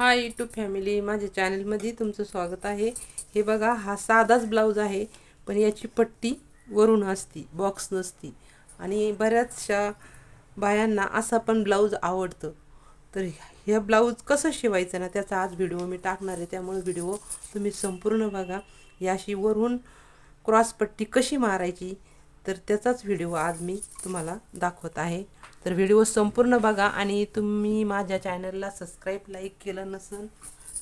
Hi YouTube family, माझ्या चॅनलमध्ये तुमचं स्वागत आहे। हे बघा, हा साधाच ब्लाऊज आहे, पण याची पट्टी वरून असती, बॉक्स नसती। आणि बऱ्याचशा बायांना असा पण ब्लाऊज आवडतं। तर हे ब्लाऊज कसं शिवायचं ना, त्याचा आज व्हिडिओ मी टाकणार आहे, त्यामुळे व्हिडिओ तुम्ही संपूर्ण बघा। याशी वरून क्रॉस पट्टी कशी मारायची, तर त्याचाच व्हिडिओ आज मी तुम्हाला दाखवत आहे। तर व्हिडिओ संपूर्ण बघा। आणि तुम्ही माझ्या चॅनलला सबस्क्राईब लाईक केलं नसेल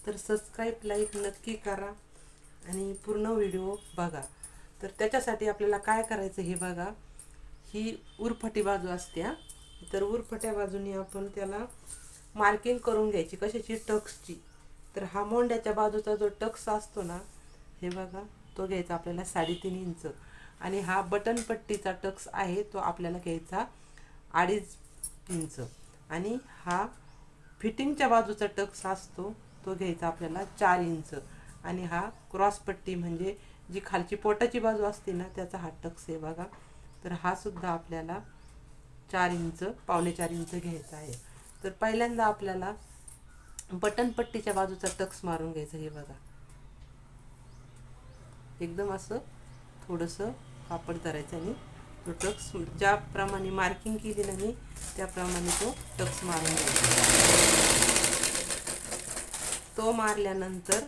तर सबस्क्राईब लाईक नक्की करा आणि पूर्ण व्हिडिओ बघा। तर त्याच्यासाठी आपल्याला काय करायचं हे बघा। ही उरफाटी बाजू असते, तर उरफाट्या बाजूने आपण त्याला मार्किंग करून घ्यायची, कशाची, टक्सची। तर हा मोंड्याच्या बाजूचा जो टक्स असतो ना, हे बघा, तो घ्यायचा आपल्याला 3.5 इंच। आणि हा बटन पट्टीचा टक्स आहे, तो आपल्याला घ्यायचा 2.5 इंच। आणि हा फिटिंगच्या बाजूचा टक्स असतो, तो घ्यायचा आपल्याला 4 इंच। आणि हा क्रॉस पट्टी म्हणजे जी खालची पोटाची बाजू असते ना, त्याचा हा टक्स आहे बघा। तर हा सुद्धा आपल्याला 4 इंच, 4.25 इंच घ्यायचा आहे। तर पहिल्यांदा आपल्याला बटन पट्टीच्या बाजूचा टक्स मारून घ्यायचा। हे बघा, एकदम असं थोडंसं कापड धरायचं आणि तो टक्स ज्याप्रमाणे मार्किंग केली ना मी, त्याप्रमाणे तो टक्स मारून घ्यायचा। तो मारल्यानंतर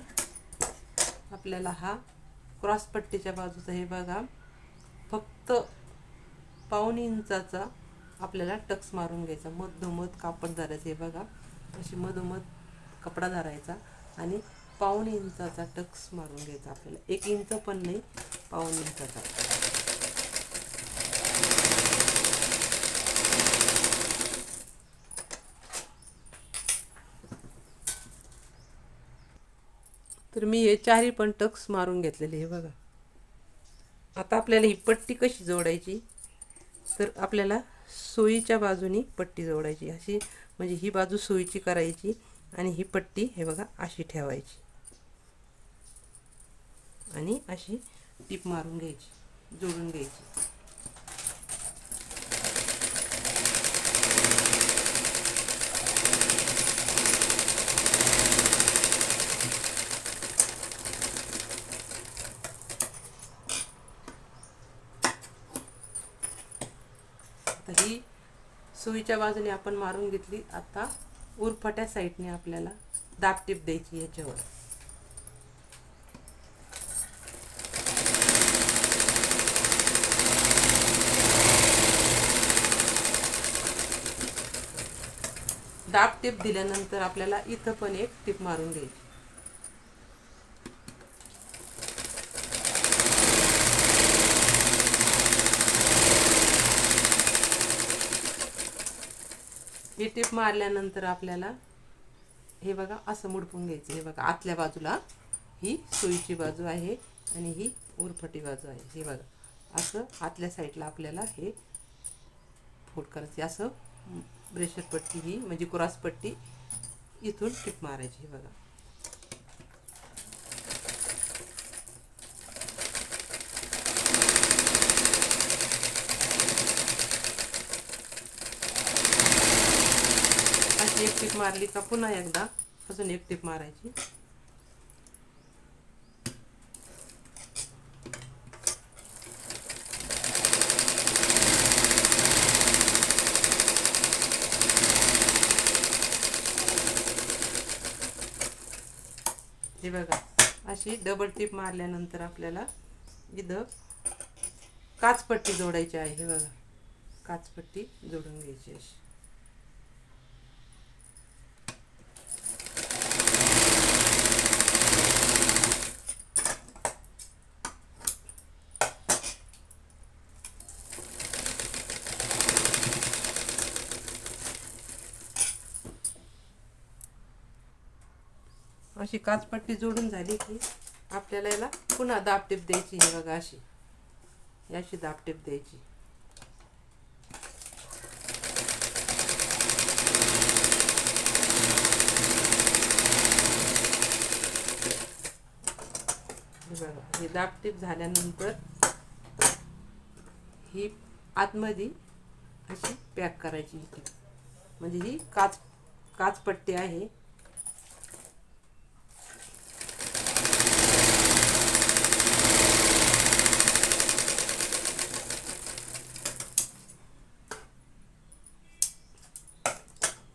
आपल्याला हा क्रॉस पट्टीच्या बाजूचा, हे बघा, फक्त 1.25 इंचाचा आपल्याला टक्स मारून घ्यायचा। मधोमध कापड धरायचं, हे बघा, अशी मधोमध कपडा धरायचा आणि 1.25 इंचाचा टक्स मारून घ्यायचा आपल्याला। 1 इंच पण नाही, 1.25 इंचाचा। तर मी हे 4ही पण टक्स मारून घेतलेले, हे बघा। आता आपल्याला ही पट्टी कशी जोडायची, तर आपल्याला सुईच्या बाजूनी पट्टी जोडायची अशी, म्हणजे ही बाजू सुईची करायची आणि ही पट्टी, हे बघा, अशी ठेवायची आणि अशी टीप मारून घ्यायची, जोडून घ्यायची। आता ही सुईच्या बाजूने आपण मारून घेतली। आता उरफाट्या साईडने आपल्याला दाबटीप द्यायची याच्यावर। दाब टिप दिल्यानंतर आपल्याला इथं पण एक टिप मारून घ्यायची। ही टिप मारल्यानंतर आपल्याला, हे बघा, असं मुडपून घ्यायचं। हे बघा, आतल्या बाजूला ही सुईची बाजू आहे आणि ही उरफाटी बाजू आहे। हे बघा, असं आतल्या साईडला आपल्याला हे फोल्ड करायचे। असं ब्रेशर पट्टी, ही म्हणजे क्रॉस पट्टी, इथून टिप मारायची। हे बघा, अशी एक टिप मारली का पुन्हा एकदा अजून एक टिप मारायची। हे बघा, अशी डबल टिप मारल्यानंतर आपल्याला इथं काचपट्टी जोडायची आहे। हे बघा, काचपट्टी जोडून घ्यायची अशी। अशी काचपट्टी जोडून झाली की आपल्याला याला पुन्हा दाबटीप द्यायची। हे बघा, अशी दाबटीप द्यायची। हे बघा, ही दाबटीप झाल्यानंतर ही आतमध्ये अशी पॅक करायची। म्हणजे ही काचपट्टी आहे,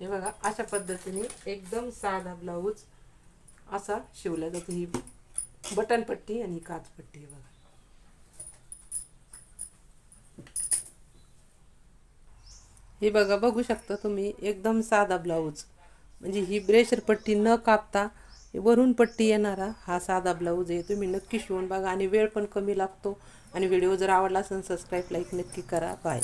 हे बघा अशा पद्धतीने एकदम साधा ब्लाऊज असा शिवला जातो. ही बटन पट्टी आणि काच पट्टी आहे बघा. हे बघा बघू शकता तुम्ही एकदम साधा ब्लाऊज, म्हणजे ही ब्रेशर पट्टी न कापता वरून पट्टी येणारा हा साधा ब्लाऊज आहे. तुम्ही नक्की शिवून बघा आणि वेळ पण कमी लागतो. आणि व्हिडिओ जर आवडला असेल सबस्क्राईब लाईक नक्की करा. बाय.